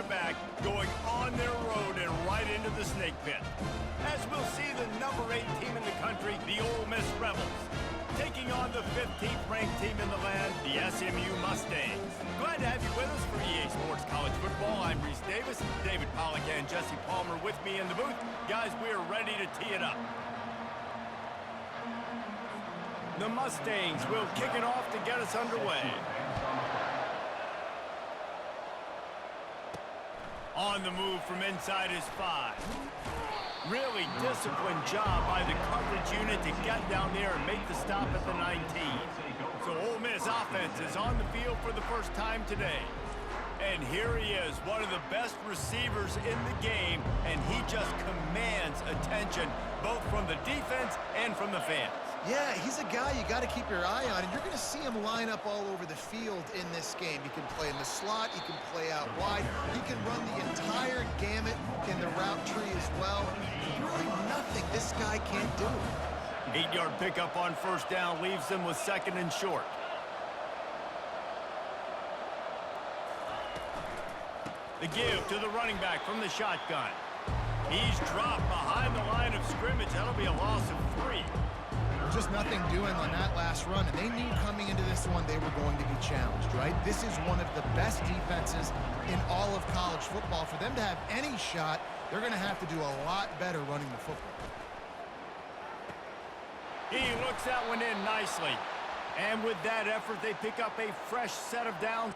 back, going on their road and right into the snake pit. As we'll see the number 8 team in the country, the Ole Miss Rebels, taking on the 15th ranked team in the land, the SMU Mustangs. Glad to have you with us for EA Sports College Football. I'm Reese Davis, David Pollack and Jesse Palmer with me in the booth. Guys, we are ready to tee it up. The Mustangs will kick it off to get us underway. On the move from inside his 5. Really disciplined job by the coverage unit to get down there and make the stop at the 19. So Ole Miss offense is on the field for the first time today. And here he is, one of the best receivers in the game, and he just commands attention both from the defense and from the fans. Yeah, he's a guy you got to keep your eye on, and you're going to see him line up all over the field in this game. He can play in the slot, he can play out wide, he can run the entire gamut in the route tree as well. Really nothing this guy can't do. 8-yard pickup on first down leaves them with 2nd and short. The give to the running back from the shotgun. He's dropped behind the line of scrimmage. That'll be a loss of 3. Just nothing doing on that last run, and they knew coming into this one they were going to be challenged, right? This is one of the best defenses in all of college football. For them to have any shot, they're going to have to do a lot better running the football. He looks that one in nicely. And with that effort, they pick up a fresh set of downs.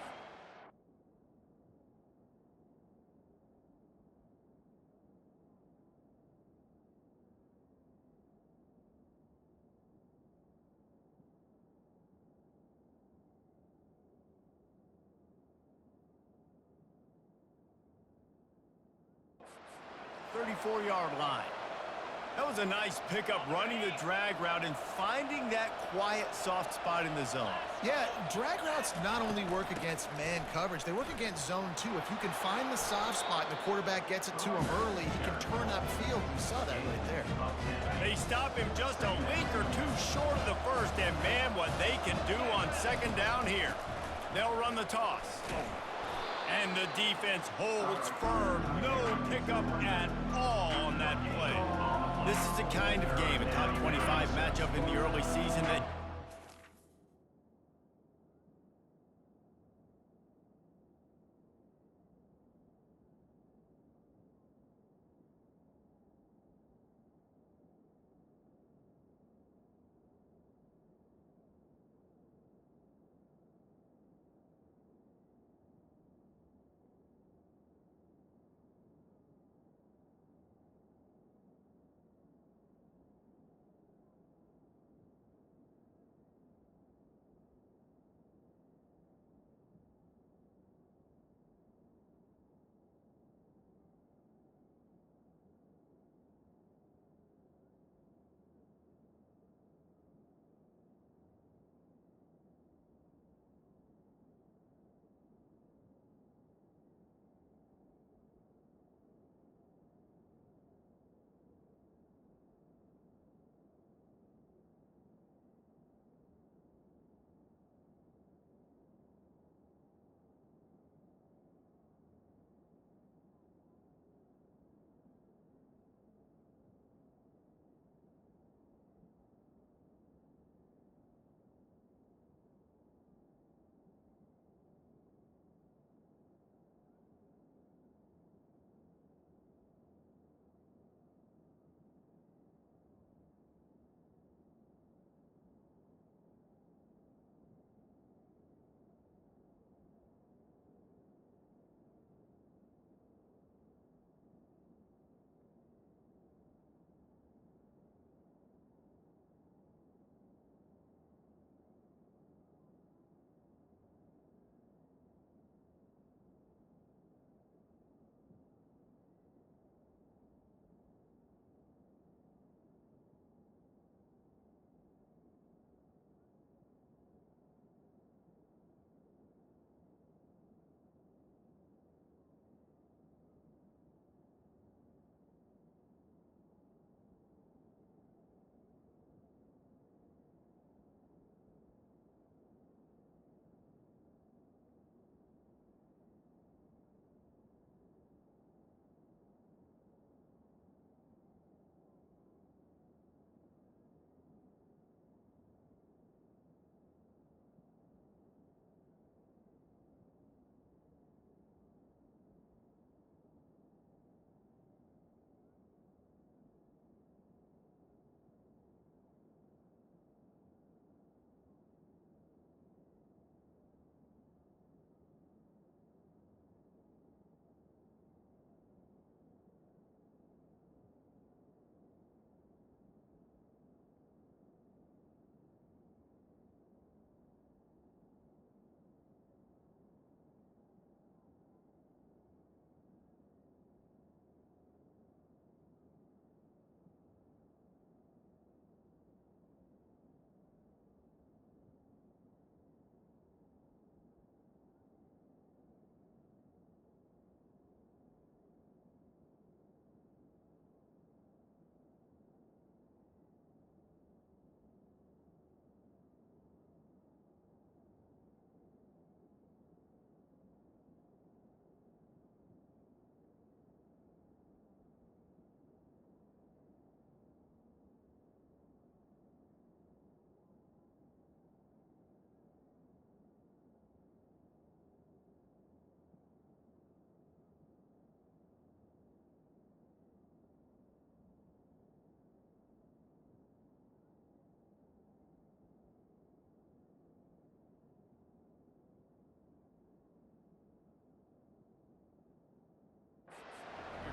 Yard line. That was a nice pickup, running the drag route and finding that quiet, soft spot in the zone. Yeah, drag routes not only work against man coverage, they work against zone too. If you can find the soft spot and the quarterback gets it to him early, he can turn upfield. You saw that right there. They stop him just a link or two short of the first, and man, what they can do on 2nd down here. They'll run the toss. And the defense holds firm. No pickup at all on that play. This is the kind of game, a top 25 matchup in the early season that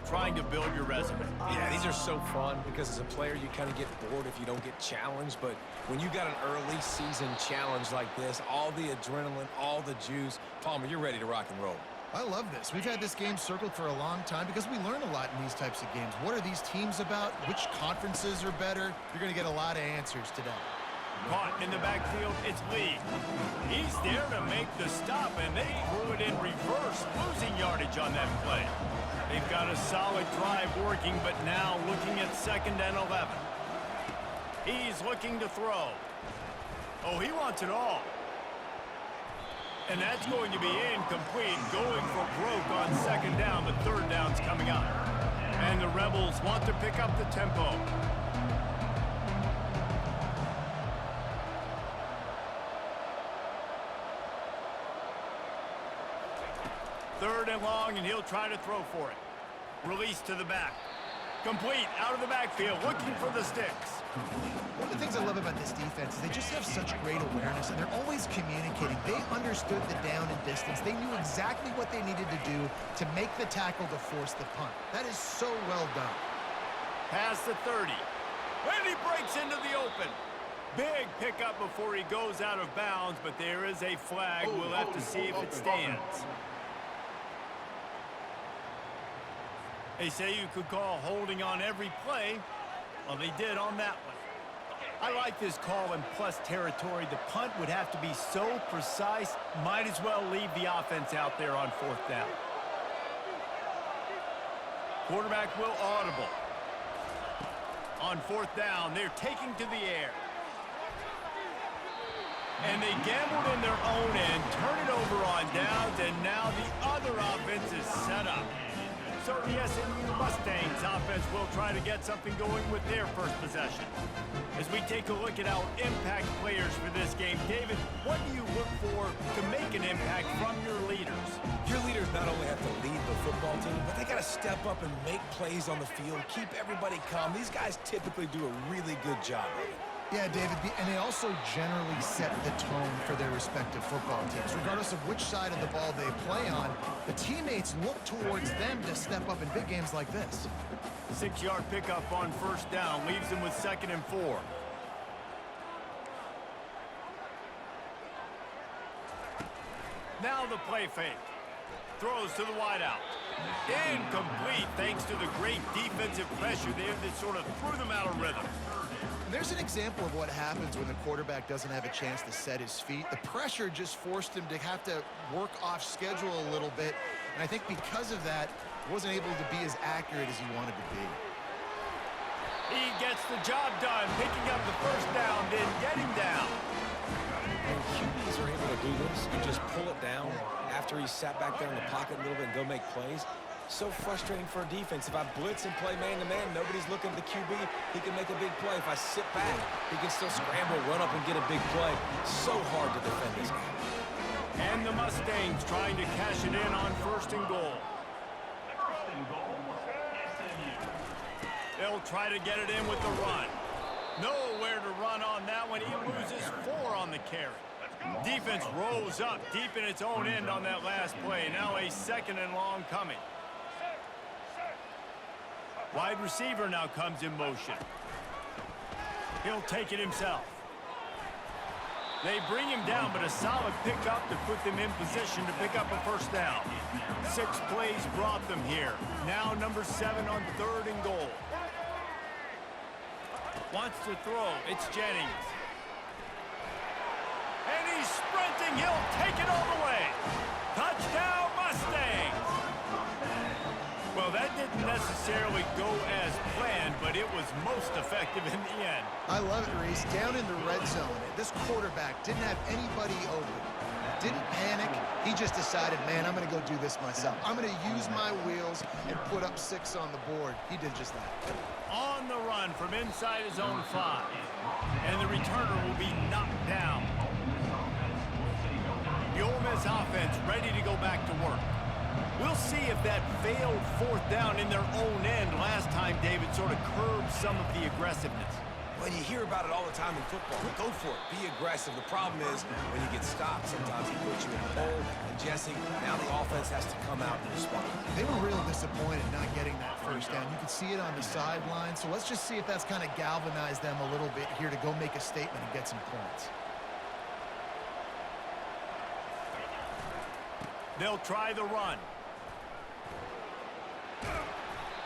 trying to build your resume. Yeah, these are so fun because as a player, you kind of get bored if you don't get challenged. But when you got an early season challenge like this, all the adrenaline, all the juice, Palmer, you're ready to rock and roll. I love this. We've had this game circled for a long time because we learn a lot in these types of games. What are these teams about? Which conferences are better? You're going to get a lot of answers today. Caught in the backfield, it's Lee. He's there to make the stop, and they threw it in reverse, losing yardage on that play. They've got a solid drive working, but now looking at 2nd and 11. He's looking to throw. Oh, he wants it all. And that's going to be incomplete, going for broke on 2nd down, but 3rd down's coming up. And the Rebels want to pick up the tempo. Third and long, and he'll try to throw for it. Release to the back. Complete, out of the backfield, looking for the sticks. One of the things I love about this defense is they just have such great awareness, and they're always communicating. They understood the down and distance. They knew exactly what they needed to do to make the tackle to force the punt. That is so well done. Past the 30. And he breaks into the open. Big pickup before he goes out of bounds, but there is a flag. We'll have to see if it stands. They say you could call holding on every play. Well, they did on that one. I like this call in plus territory. The punt would have to be so precise, might as well leave the offense out there on 4th down. Quarterback will audible. On 4th down, they're taking to the air. And they gambled in their own end, turn it over on downs, and now the other offense is set up. So the SMU Mustangs offense will try to get something going with their first possession. As we take a look at our impact players for this game, David, what do you look for to make an impact from your leaders? Your leaders not only have to lead the football team, but they got to step up and make plays on the field, keep everybody calm. These guys typically do a really good job of it. Yeah, David, and they also generally set the tone for their respective football teams. Regardless of which side of the ball they play on, the teammates look towards them to step up in big games like this. 6-yard pickup on 1st down leaves them with 2nd and 4. Now the play fake. Throws to the wideout. Incomplete thanks to the great defensive pressure there that sort of threw them out of rhythm. There's an example of what happens when the quarterback doesn't have a chance to set his feet. The pressure just forced him to have to work off schedule a little bit. And I think because of that, wasn't able to be as accurate as he wanted to be. He gets the job done, picking up the 1st down, then getting down. And QBs are able to do this and just pull it down after he sat back there in the pocket a little bit and go make plays. So frustrating for a defense. If I blitz and play man-to-man, nobody's looking at the QB, he can make a big play. If I sit back, he can still scramble, run up, and get a big play. So hard to defend this guy. And the Mustangs trying to cash it in on 1st and goal. They'll try to get it in with the run. Nowhere to run on that one. He loses 4 on the carry. Defense rose up deep in its own end on that last play. Now a 2nd and long coming. Wide receiver now comes in motion. He'll take it himself. They bring him down, but a solid pickup to put them in position to pick up a 1st down. 6 plays brought them here. Now number 7 on 3rd and goal. Wants to throw. It's Jennings. And he's sprinting. He'll take it all the way. Touchdown, Mustangs. Well, that didn't necessarily go as planned, but it was most effective in the end. I love it, Reese. Down in the red zone, this quarterback didn't have anybody open. Didn't panic. He just decided, man, I'm going to go do this myself. I'm going to use my wheels and put up 6 on the board. He did just that. On the run from inside his own 5. And the returner will be knocked down. The Ole Miss offense ready to go back to work. We'll see if that failed 4th down in their own end last time, David, sort of curbed some of the aggressiveness. Well, you hear about it all the time in football. Go for it. Be aggressive. The problem is when you get stopped, sometimes he puts you in a hole. And Jesse, now the offense has to come out and respond. They were real disappointed not getting that first down. You could see it on the sideline. So let's just see if that's kind of galvanized them a little bit here to go make a statement and get some points. They'll try the run.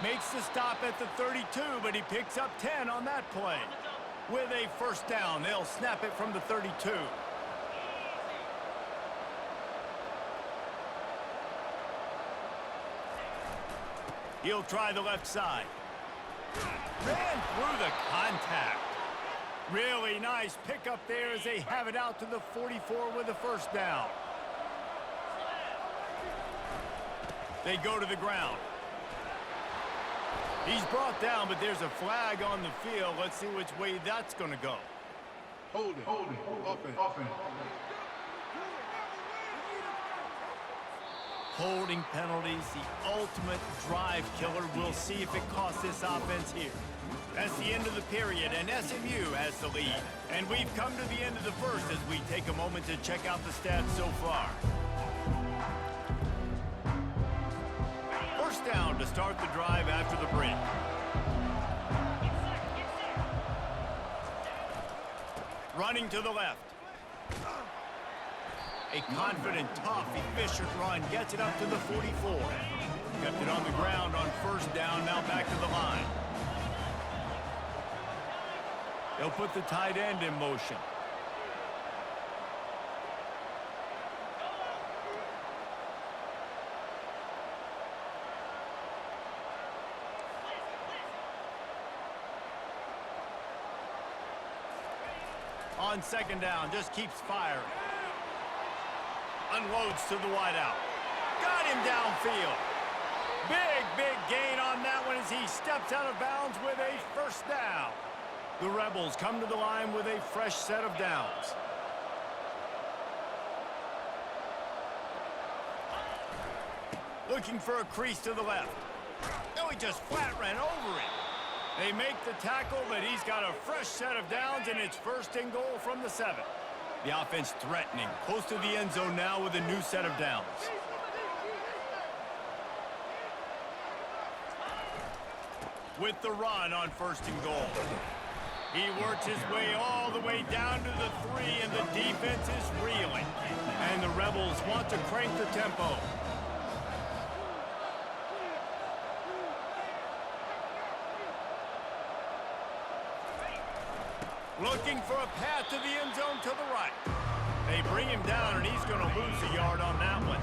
Makes the stop at the 32, but he picks up 10 on that play. With a first down, they'll snap it from the 32. He'll try the left side. Ran through the contact. Really nice pickup there as they have it out to the 44 with a first down. They go to the ground. He's brought down, but there's a flag on the field. Let's see which way that's going to go. Hold it. Offense. Holding penalties, the ultimate drive killer. We'll see if it costs this offense here. That's the end of the period, and SMU has the lead. And we've come to the end of the first as we take a moment to check out the stats so far. First down to start the drive after the break. Running to the left. A confident, tough, efficient run gets it up to the 44. Kept it on the ground on first down, now back to the line. They'll put the tight end in motion. On second down, just keeps firing. Unloads to the wideout. Got him downfield. Big gain on that one as he steps out of bounds with a first down. The Rebels come to the line with a fresh set of downs. Looking for a crease to the left. No, he just flat ran over it. They make the tackle, but he's got a fresh set of downs, and it's first and goal from the 7. The offense threatening, close to the end zone now with a new set of downs. With the run on first and goal. He works his way all the way down to the 3, and the defense is reeling. And the Rebels want to crank the tempo. Looking for a path to the end zone to the right. They bring him down, and he's going to lose a yard on that one.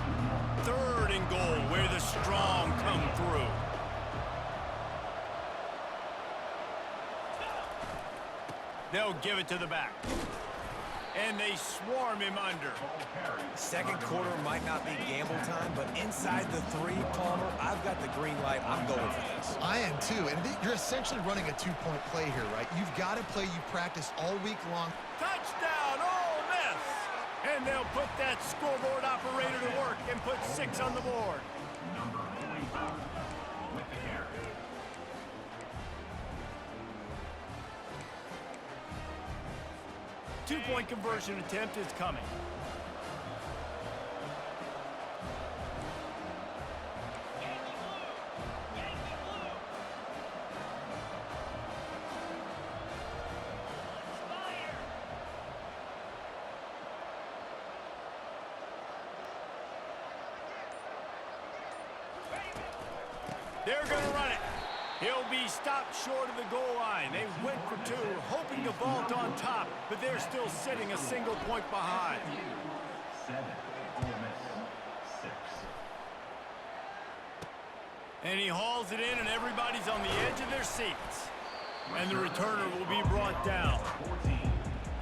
Third and goal, where the strong come through. They'll give it to the back. And they swarm him under. Second quarter might not be gamble time, but inside the 3, Palmer, I've got the green light. I'm going for this. I am too, and you're essentially running a 2-point play here, right? You've got to play you practice all week long. Touchdown, Ole Miss! And they'll put that scoreboard operator to work and put 6 on the board. Number 25 with the carry. Two-point conversion attempt is coming. They're going to run it. He'll be stopped short of the goal line. They went for 2, hoping to vault on top, but they're still sitting a single point behind. 7, Ole Miss 6. And he hauls it in, and everybody's on the edge of their seats. And the returner will be brought down. 14,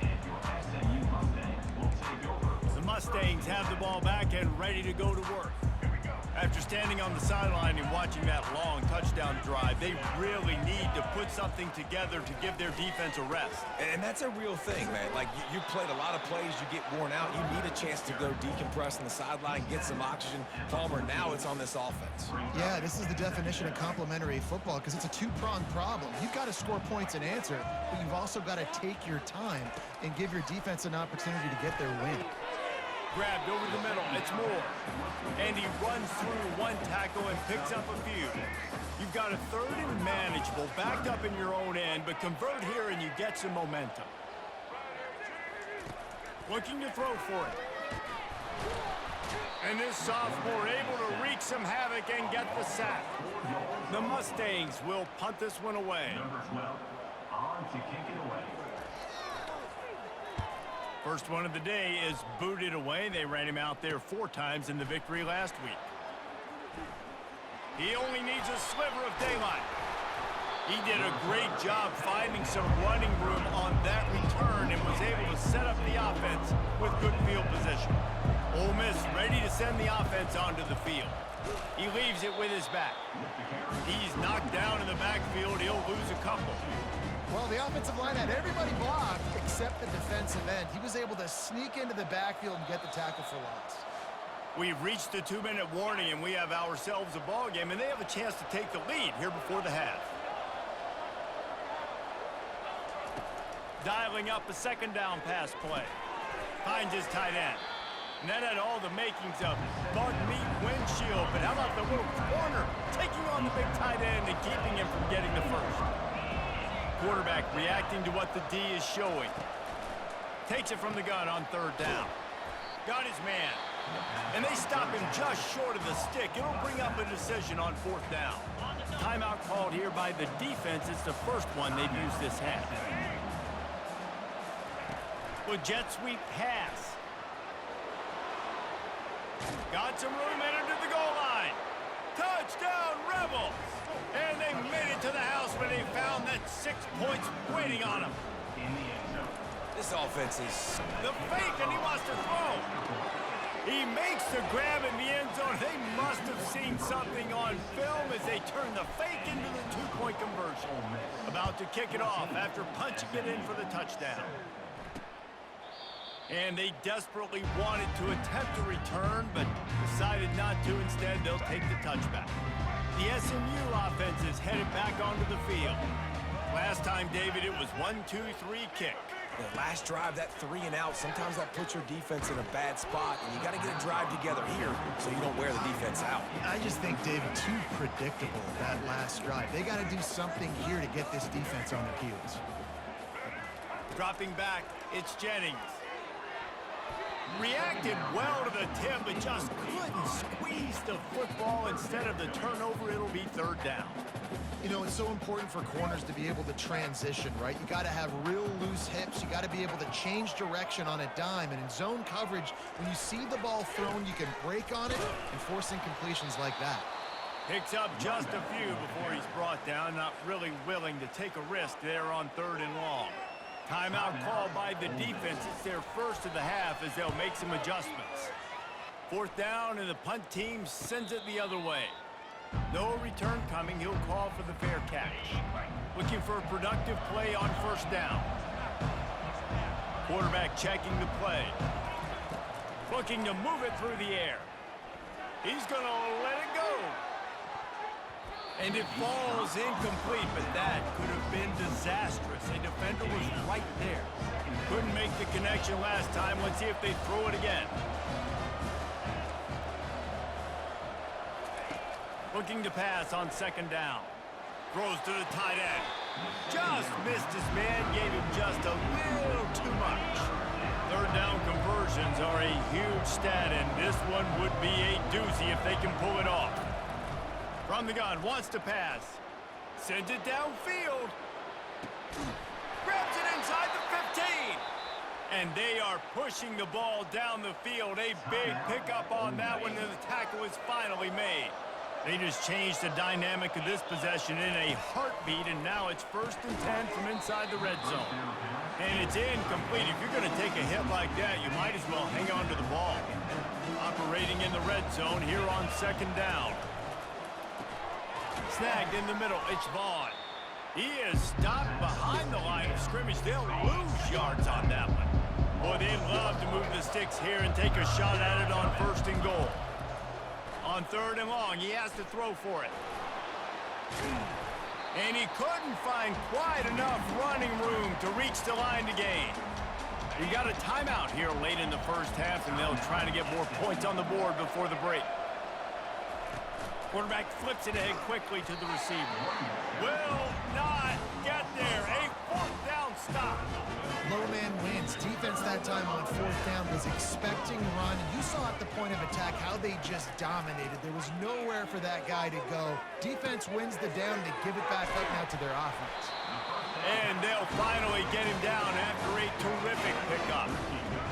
and your SMU Mustangs will take over. The Mustangs have the ball back and ready to go to work. Here we go. After standing on the sideline and watching that long touchdown drive, they really need to put something together to give their defense a rest. And that's a real thing, man. Like, you played a lot of plays, you get worn out, you need a chance to go decompress on the sideline, get some oxygen. Palmer, now it's on this offense. Yeah, this is the definition of complementary football because it's a two-pronged problem. You've got to score points and answer, but you've also got to take your time and give your defense an opportunity to get their win. Grabbed over the middle, it's Moore. And he runs through one tackle and picks up a few. You've got a third and manageable, backed up in your own end, but convert here and you get some momentum. Looking to throw for it. And this sophomore able to wreak some havoc and get the sack. The Mustangs will punt this one away. Number 12, on to kick it away. First one of the day is booted away. They ran him out there 4 times in the victory last week. He only needs a sliver of daylight. He did a great job finding some running room on that return and was able to set up the offense with good field position. Ole Miss ready to send the offense onto the field. He leaves it with his back. He's knocked down in the backfield. He'll lose a couple. Well, the offensive line had everybody blocked except the defensive end. He was able to sneak into the backfield and get the tackle for loss. We've reached the 2-minute warning, and we have ourselves a ball game, and they have a chance to take the lead here before the half. Dialing up a second down pass play. Finds his tight end. And that had all the makings of bug meat windshield, but how about the little corner taking on the big tight end and keeping him from getting the first? Quarterback reacting to what the D is showing. Takes it from the gun on third down. Got his man. And they stop him just short of the stick. It'll bring up a decision on 4th down. Timeout called here by the defense. It's the first one they've used this half. With jet sweep pass. Got some room headed to the goal line. Touchdown, Rebels! And they made it to the house when they found that 6 points waiting on them. In the end zone. This offense is... The fake, and he wants to throw. He makes the grab in the end zone. They must have seen something on film as they turn the fake into the 2-point conversion. About to kick it off after punching it in for the touchdown. And they desperately wanted to attempt a return, but decided not to. Instead, they'll take the touchback. The SMU offense is headed back onto the field. Last time, David, it was 1-2-3 kick. The last drive, that 3 and out, sometimes that puts your defense in a bad spot, and you got to get a drive together here so you don't wear the defense out. I just think, David, too predictable, that last drive. They got to do something here to get this defense on their heels. Dropping back, it's Jennings. Reacted well to the tip, but just couldn't squeeze the football. Instead of the turnover, it'll be 3rd down. You know, it's so important for corners to be able to transition, right? You got to have real loose hips. You got to be able to change direction on a dime. And in zone coverage, when you see the ball thrown, you can break on it and force incompletions like that. Picks up just a few before he's brought down. Not really willing to take a risk there on 3rd and long. Timeout called by the defense. It's their first of the half as they'll make some adjustments. 4th down, and the punt team sends it the other way. No return coming. He'll call for the fair catch. Looking for a productive play on 1st down. Quarterback checking the play. Looking to move it through the air. He's going to let it go. And it falls incomplete, but that could have been disastrous. A defender was right there. Couldn't make the connection last time. Let's see if they throw it again. Looking to pass on 2nd down. Throws to the tight end. Just missed his man, gave him just a little too much. 3rd down conversions are a huge stat, and this one would be a doozy if they can pull it off. From the gun, wants to pass. Sends it downfield. Grabs it inside the 15. And they are pushing the ball down the field. A big pickup on that one, and the tackle is finally made. They just changed the dynamic of this possession in a heartbeat, and now it's 1st and 10 from inside the red zone. And it's incomplete. If you're going to take a hit like that, you might as well hang on to the ball. Operating in the red zone here on 2nd down. Snagged in the middle. It's Vaughn. He is stopped behind the line of scrimmage. They'll lose yards on that one. Boy, they love to move the sticks here and take a shot at it on 1st and goal. On 3rd and long, he has to throw for it. And he couldn't find quite enough running room to reach the line to gain. We got a timeout here late in the 1st half, and they'll try to get more points on the board before the break. Quarterback flips it ahead quickly to the receiver. Will not get there. A 4th down stop. Low man wins. Defense that time on 4th down was expecting run. You saw at the point of attack how they just dominated. There was nowhere for that guy to go. Defense wins the down. They give it back up now to their offense. And they'll finally get him down after a terrific pickup.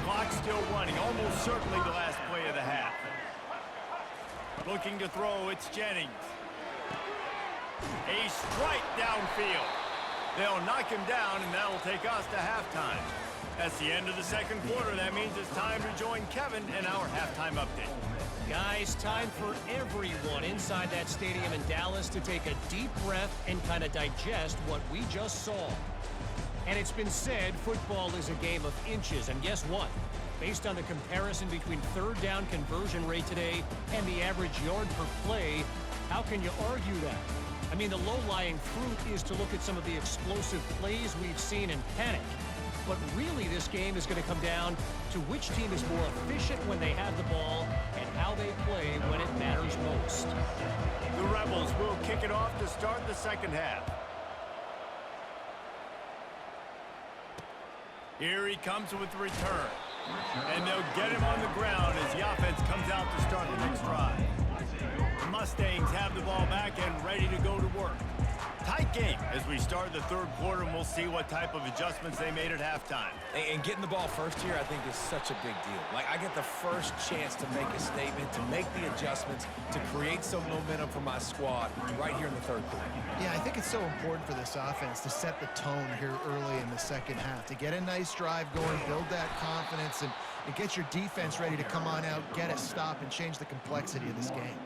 Clock still running. Almost certainly the last play of the half. Looking to throw, it's Jennings. A strike downfield. They'll knock him down, and that'll take us to halftime. That's the end of the 2nd quarter. That means it's time to join Kevin in our halftime update. Guys, time for everyone inside that stadium in Dallas to take a deep breath and kind of digest what we just saw. And it's been said football is a game of inches, and guess what? Based on the comparison between 3rd down conversion rate today and the average yard per play, how can you argue that? I mean, the low-lying fruit is to look at some of the explosive plays we've seen and panic. But really, this game is going to come down to which team is more efficient when they have the ball and how they play when it matters most. The Rebels will kick it off to start the 2nd half. Here he comes with the return. And they'll get him on the ground as the offense comes out to start the next drive. The Mustangs have the ball back and ready to go to work. Tight game as we start the 3rd quarter, and we'll see what type of adjustments they made at halftime. And getting the ball first here, I think, is such a big deal. Like, I get the first chance to make a statement, to make the adjustments, to create some momentum for my squad right here in the 3rd quarter. Yeah, I think it's so important for this offense to set the tone here early in the 2nd half, to get a nice drive going, build that confidence, and get your defense ready to come on out, get a stop, and change the complexity of this game.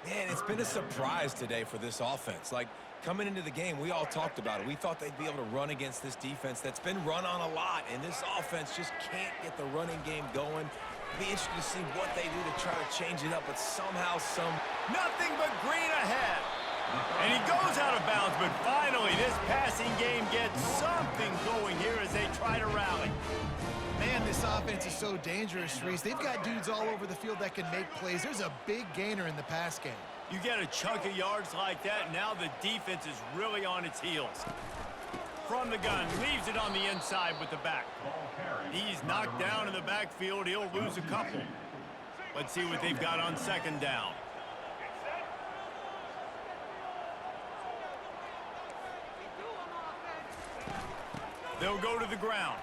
Man, it's been a surprise today for this offense. Like, coming into the game, we all talked about it. We thought they'd be able to run against this defense that's been run on a lot, and this offense just can't get the running game going. Be interested to see what they do to try to change it up, but somehow, nothing but green ahead. And he goes out of bounds, but finally this passing game gets something going here as they try to rally. Man, this offense is so dangerous, Reese. They've got dudes all over the field that can make plays. There's a big gainer in the pass game. You get a chunk of yards like that, now the defense is really on its heels. From the gun, leaves it on the inside with the back. He's knocked down in the backfield. He'll lose a couple. Let's see what they've got on 2nd down. They'll go to the ground.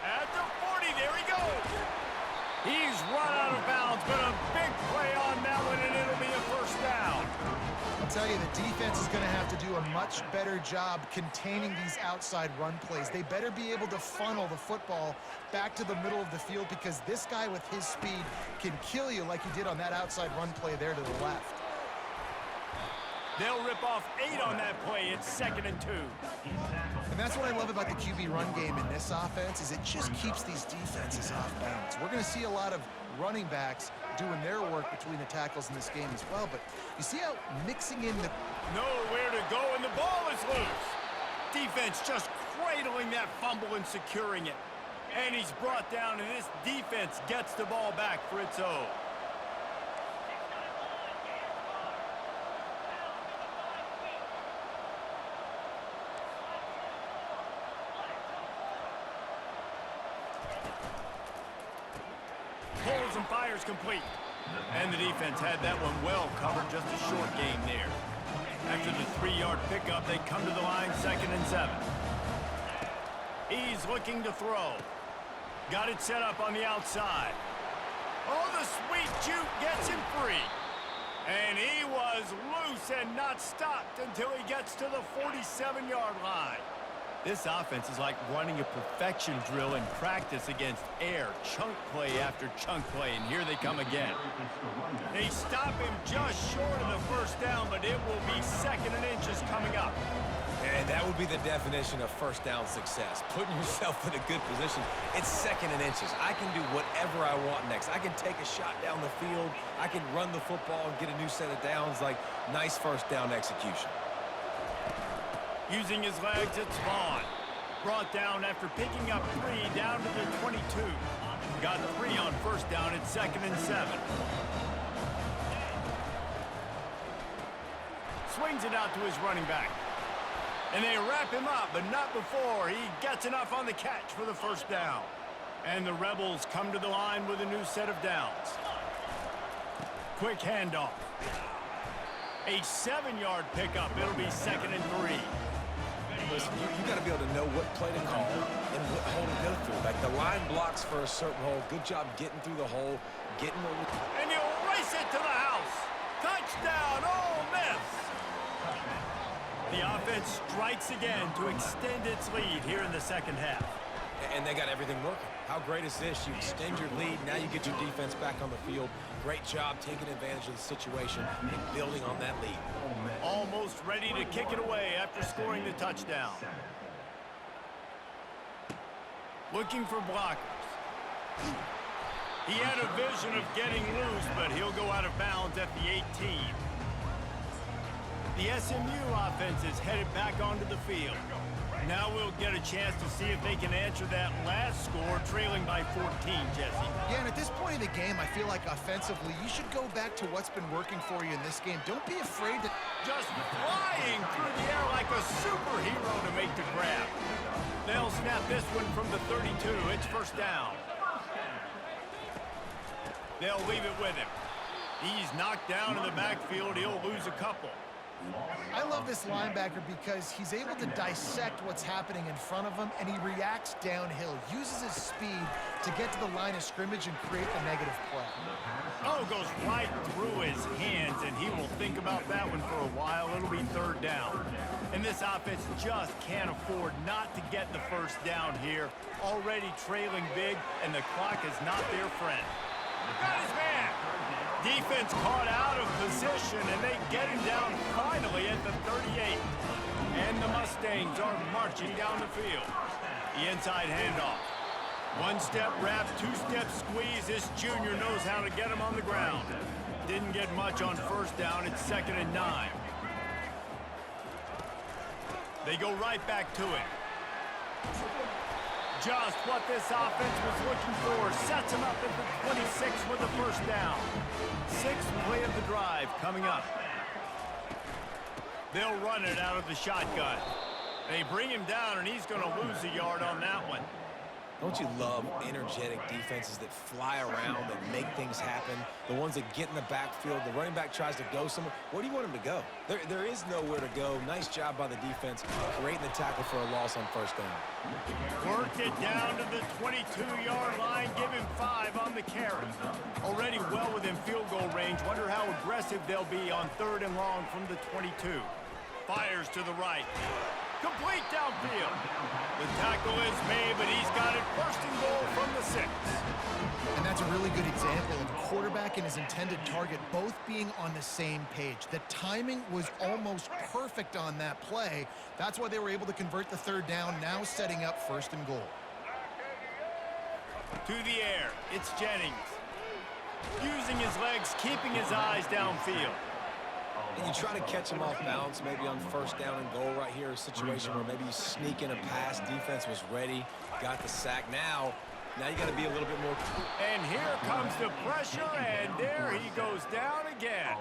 At the 40, there he goes. He's run out of bounds, but a big play on that one, and it'll be a 1st down. I'll tell you, the defense is going to have to do a much better job containing these outside run plays. They better be able to funnel the football back to the middle of the field, because this guy with his speed can kill you like he did on that outside run play there to the left. They'll rip off 8 on that play. It's 2nd and 2. And that's what I love about the QB run game in this offense, is it just keeps these defenses off balance. We're going to see a lot of running backs doing their work between the tackles in this game as well, but you see how mixing in the... Nowhere to go, and the ball is loose. Defense just cradling that fumble and securing it. And he's brought down, and this defense gets the ball back for its own. Pulls and fires complete. And the defense had that one well covered, just a short game there. After the 3-yard pickup, they come to the line, 2nd and 7. He's looking to throw. Got it set up on the outside. Oh, the sweet juke gets him free. is loose and not stopped until he gets to the 47-yard line. This offense is like running a perfection drill in practice against air, chunk play after chunk play, and here they come again. They stop him just short of the first down, but it will be 2nd and inches coming up. And that would be the definition of first down success. Putting yourself in a good position. It's 2nd and inches. I can do whatever I want next. I can take a shot down the field. I can run the football and get a new set of downs. Like, nice first down execution. Using his legs, it's Vaughn. Brought down after picking up 3 down to the 22. Got 3 on first down at 2nd and 7. Swings it out to his running back. And they wrap him up, but not before he gets enough on the catch for the first down. And the Rebels come to the line with a new set of downs. Quick handoff. A 7-yard pickup. It'll be 2nd and 3. Listen, you got to be able to know what play to call and what hole to go through. Like, the line blocks for a certain hole. Good job getting through the hole, getting over. And he'll race it to the house. Touchdown, Ole Miss. The offense strikes again to extend its lead here in the second half. And they got everything working. How great is this? You extend your lead. Now you get your defense back on the field. Great job taking advantage of the situation and building on that lead. Almost ready to kick it away after scoring the touchdown. Looking for blockers. He had a vision of getting loose, but he'll go out of bounds at the 18. The SMU offense is headed back onto the field. Now we'll get a chance to see if they can answer that last score, trailing by 14, Jesse. Yeah, and at this point of the game, I feel like offensively, you should go back to what's been working for you in this game. Don't be afraid to... Just flying through the air like a superhero to make the grab. They'll snap this one from the 32. It's first down. They'll leave it with him. He's knocked down in the backfield. He'll lose a couple. I love this linebacker because he's able to dissect what's happening in front of him, and he reacts downhill, uses his speed to get to the line of scrimmage and create the negative play. Oh, goes right through his hands, and he will think about that one for a while. It'll be 3rd down. And this offense just can't afford not to get the first down here. Already trailing big, and the clock is not their friend. Got his man. Defense caught out of position, and they get him down finally at the 38. And the Mustangs are marching down the field. The inside handoff. 1-step wrap, 2-step squeeze. This junior knows how to get him on the ground. Didn't get much on first down. It's 2nd and 9. They go right back to it. Just what this offense was looking for. Sets him up at the 26 with the first down. 6th play of the drive coming up. They'll run it out of the shotgun. They bring him down, and he's going to lose a yard on that one. Don't you love energetic defenses that fly around, that make things happen? The ones that get in the backfield, the running back tries to go somewhere. Where do you want him to go? There is nowhere to go. Nice job by the defense, creating the tackle for a loss on first down. Worked it down to the 22-yard line. Give him 5 on the carry. Already well within field goal range. Wonder how aggressive they'll be on 3rd and long from the 22. Fires to the right. Complete downfield. The tackle is made, but he's got it 1st and goal from the 6. And that's a really good example of a quarterback and his intended target both being on the same page. The timing was almost perfect on that play. That's why they were able to convert the 3rd down, now setting up 1st and goal. To the air, it's Jennings. Using his legs, keeping his eyes downfield. And you try to catch him off balance, maybe on first down and goal right here, a situation where maybe you sneak in a pass, defense was ready, got the sack. Now you got to be a little bit more. And here comes the pressure, and there he goes down again.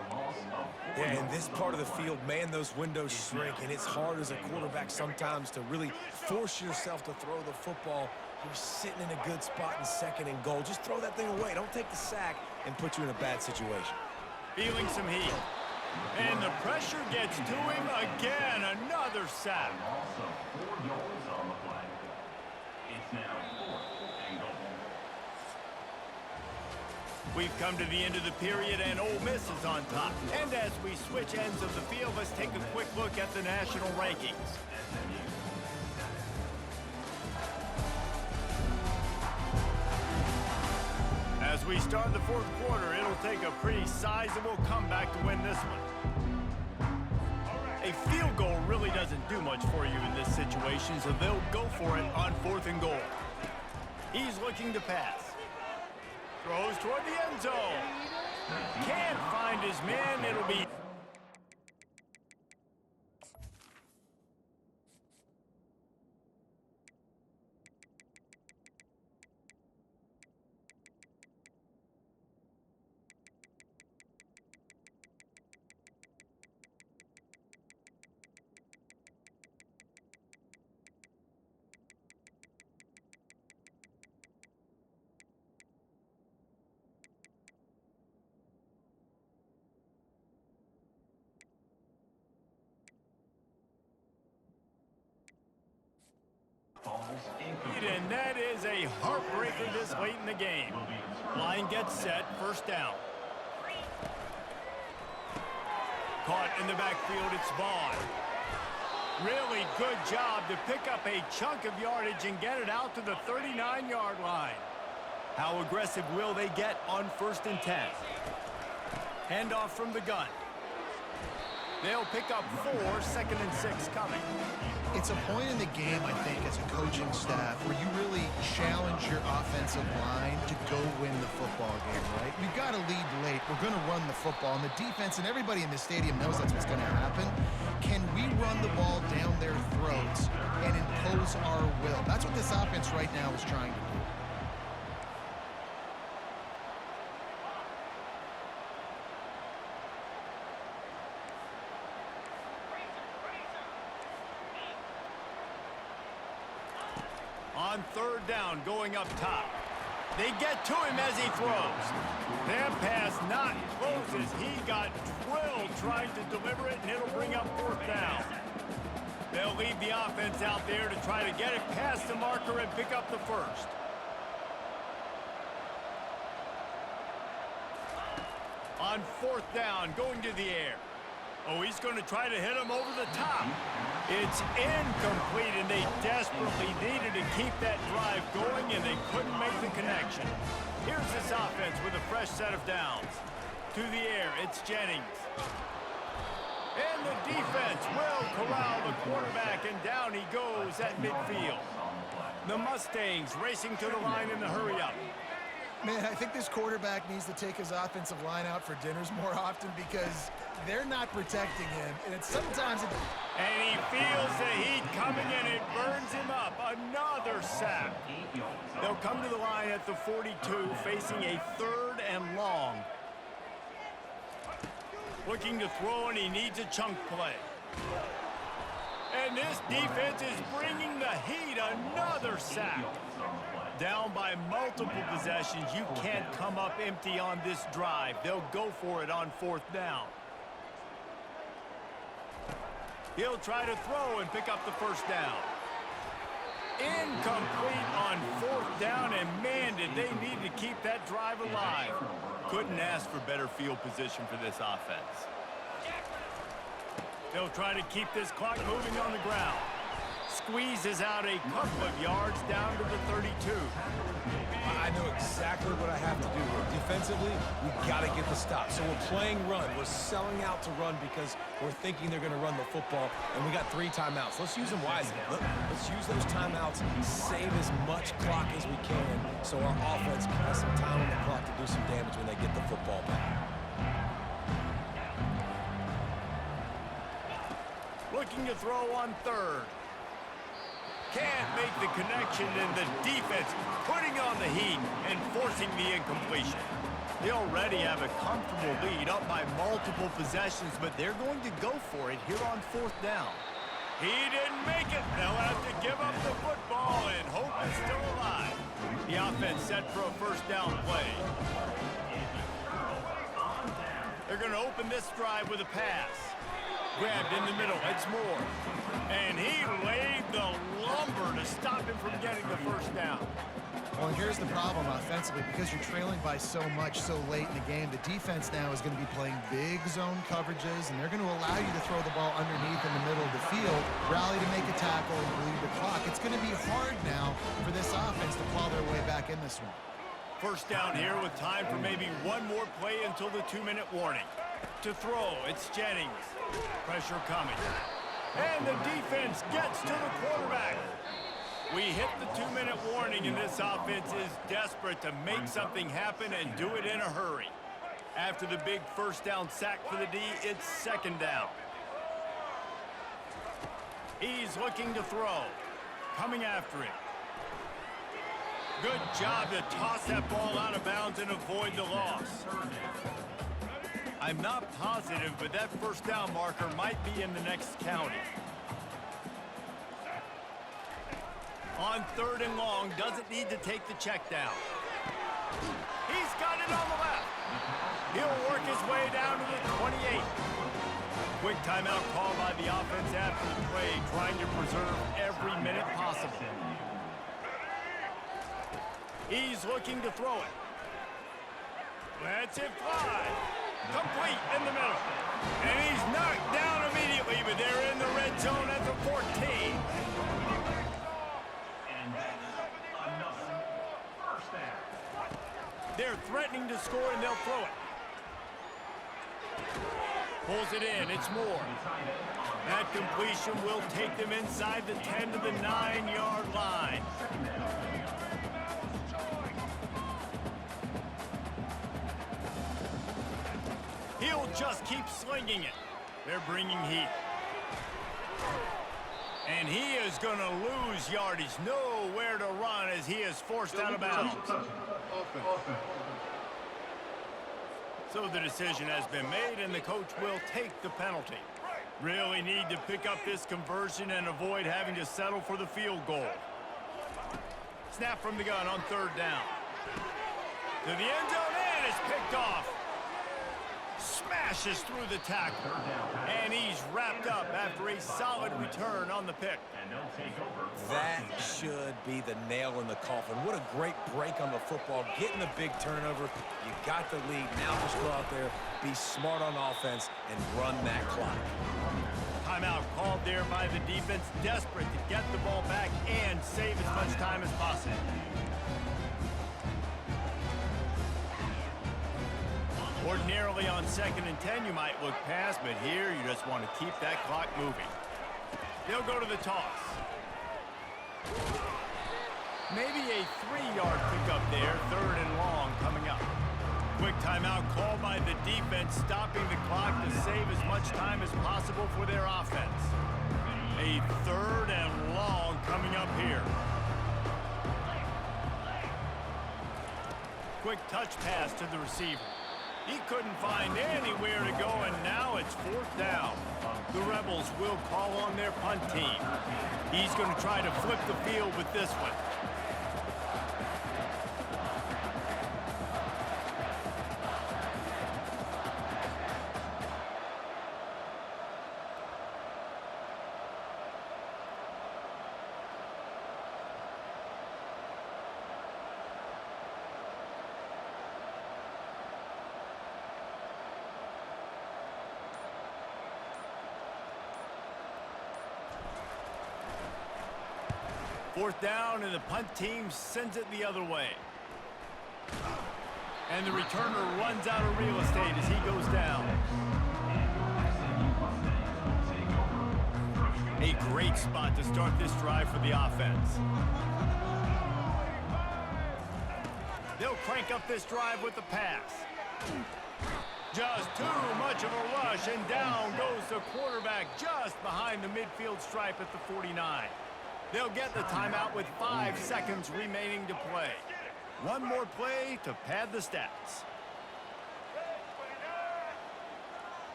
Yeah, in this part of the field, man, those windows shrink, and it's hard as a quarterback sometimes to really force yourself to throw the football. You're sitting in a good spot in 2nd and goal. Just throw that thing away. Don't take the sack and put you in a bad situation. Feeling some heat. And the pressure gets to him again. Another sack. Also 4 yards on the play. It's now 4th and goal. We've come to the end of the period, and Ole Miss is on top. And as we switch ends of the field, let's take a quick look at the national rankings. As we start the fourth quarter, it'll take a pretty sizable comeback to win this one. A field goal really doesn't do much for you in this situation, so they'll go for it on 4th and goal. He's looking to pass. Throws toward the end zone. Can't find his man. It'll be... And that is a heartbreaker this late in the game. Line gets set, first down. Caught in the backfield, it's Vaughn. Really good job to pick up a chunk of yardage and get it out to the 39-yard line. How aggressive will they get on 1st and 10? Handoff from the gun. They'll pick up 4, 2nd and 6 coming. It's a point in the game, I think, as a coaching staff where you really challenge your offensive line to go win the football game, right? We've got to lead late. We're going to run the football. And the defense and everybody in the stadium knows that's what's going to happen. Can we run the ball down their throats and impose our will? That's what this offense right now is trying to do. On 3rd down, going up top. They get to him as he throws. That pass not closes. He got drilled trying to deliver it, and it'll bring up 4th down. They'll leave the offense out there to try to get it past the marker and pick up the 1st. On 4th down, going to the air. Oh, he's going to try to hit him over the top. It's incomplete, and they desperately needed to keep that drive going, and they couldn't make the connection. Here's this offense with a fresh set of downs. To the air, it's Jennings. And the defense will corral the quarterback, and down he goes at midfield. The Mustangs racing to the line in the hurry-up. Man, I think this quarterback needs to take his offensive line out for dinners more often because they're not protecting him. And it's sometimes... And he feels the heat coming in. It burns him up. Another sack. They'll come to the line at the 42, facing a 3rd and long. Looking to throw, and he needs a chunk play. And this defense is bringing the heat. Another sack. Down by multiple possessions. You can't come up empty on this drive. They'll go for it on 4th down. He'll try to throw and pick up the 1st down. Incomplete on 4th down, and man, did they need to keep that drive alive. Couldn't ask for better field position for this offense. They'll try to keep this clock moving on the ground. Squeezes out a couple of yards down to the 32. I know exactly what I have to do here. Defensively, we've got to get the stop. So we're playing run. We're selling out to run because we're thinking they're going to run the football, and we got 3 timeouts. Let's use them wisely. Let's use those timeouts, save as much clock as we can so our offense has some time on the clock to do some damage when they get the football back. Looking to throw on 3rd. Can't make the connection, and the defense putting on the heat and forcing the incompletion. They already have a comfortable lead up by multiple possessions, but they're going to go for it here on 4th down. He didn't make it. They'll have to give up the football, and hope is still alive. The offense set for a 1st down play. They're going to open this drive with a pass. Grabbed in the middle. It's Moore. And he laid the lumber to stop him from getting the first down. Well, and here's the problem offensively. Because you're trailing by so much so late in the game, the defense now is going to be playing big zone coverages, and they're going to allow you to throw the ball underneath in the middle of the field, rally to make a tackle, and bleed the clock. It's going to be hard now for this offense to claw their way back in this one. First down here with time for maybe one more play until the 2-minute warning. To throw, it's Jennings. Pressure coming. And the defense gets to the quarterback. We hit the 2-minute warning, and this offense is desperate to make something happen and do it in a hurry. After the big first down sack for the D, it's second down. He's looking to throw. Coming after him. Good job to toss that ball out of bounds and avoid the loss. I'm not positive, but that first down marker might be in the next county. On 3rd and long, doesn't need to take the check down. He's got it on the left. He'll work his way down to the 28. Quick timeout call by the offense after the play, trying to preserve every minute possible. He's looking to throw it. Lets it fly. Complete in the middle. And he's knocked down immediately, but they're in the red zone at the 14. They're threatening to score, and they'll throw it. Pulls it in. It's Moore. That completion will take them inside the 10 to the 9-yard line. He'll just keep slinging it. They're bringing heat. And he is going to lose yardage. Nowhere to run as he is forced out of bounds. So the decision has been made, and the coach will take the penalty. Really need to pick up this conversion and avoid having to settle for the field goal. Snap from the gun on 3rd down. To the end zone, and it's picked off. Smashes through the tackle. And he's wrapped up after a solid return on the pick. That should be the nail in the coffin. What a great break on the football. Getting a big turnover. You got the lead. Now just go out there, be smart on offense, and run that clock. Timeout called there by the defense, desperate to get the ball back and save as much time as possible. Ordinarily on 2nd and 10, you might look past, but here you just want to keep that clock moving. They'll go to the toss. Maybe a 3-yard pickup there, 3rd and long coming up. Quick timeout called by the defense, stopping the clock to save as much time as possible for their offense. A 3rd and long coming up here. Quick touch pass to the receiver. He couldn't find anywhere to go, and now it's 4th down. The Rebels will call on their punt team. He's going to try to flip the field with this one. Fourth down, and the punt team sends it the other way. And the returner runs out of real estate as he goes down. A great spot to start this drive for the offense. They'll crank up this drive with the pass. Just too much of a rush, and down goes the quarterback just behind the midfield stripe at the 49. They'll get the timeout with 5 seconds remaining to play. One more play to pad the stats.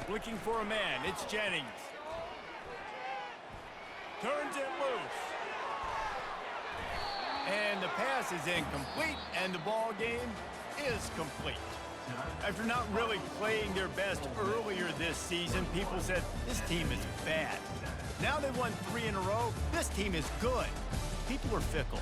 Looking for a man, it's Jennings. Turns it loose. And the pass is incomplete, and the ball game is complete. After not really playing their best earlier this season, people said, this team is bad. Now they've won 3 in a row. This team is good. People are fickle.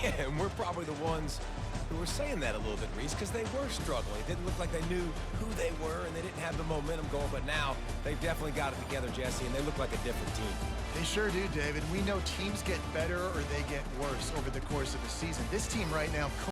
Yeah, and we're probably the ones who were saying that a little bit, Reese, because they were struggling. It didn't look like they knew who they were, and they didn't have the momentum going. But now they've definitely got it together, Jesse, and they look like a different team. They sure do, David. We know teams get better or they get worse over the course of a season. This team right now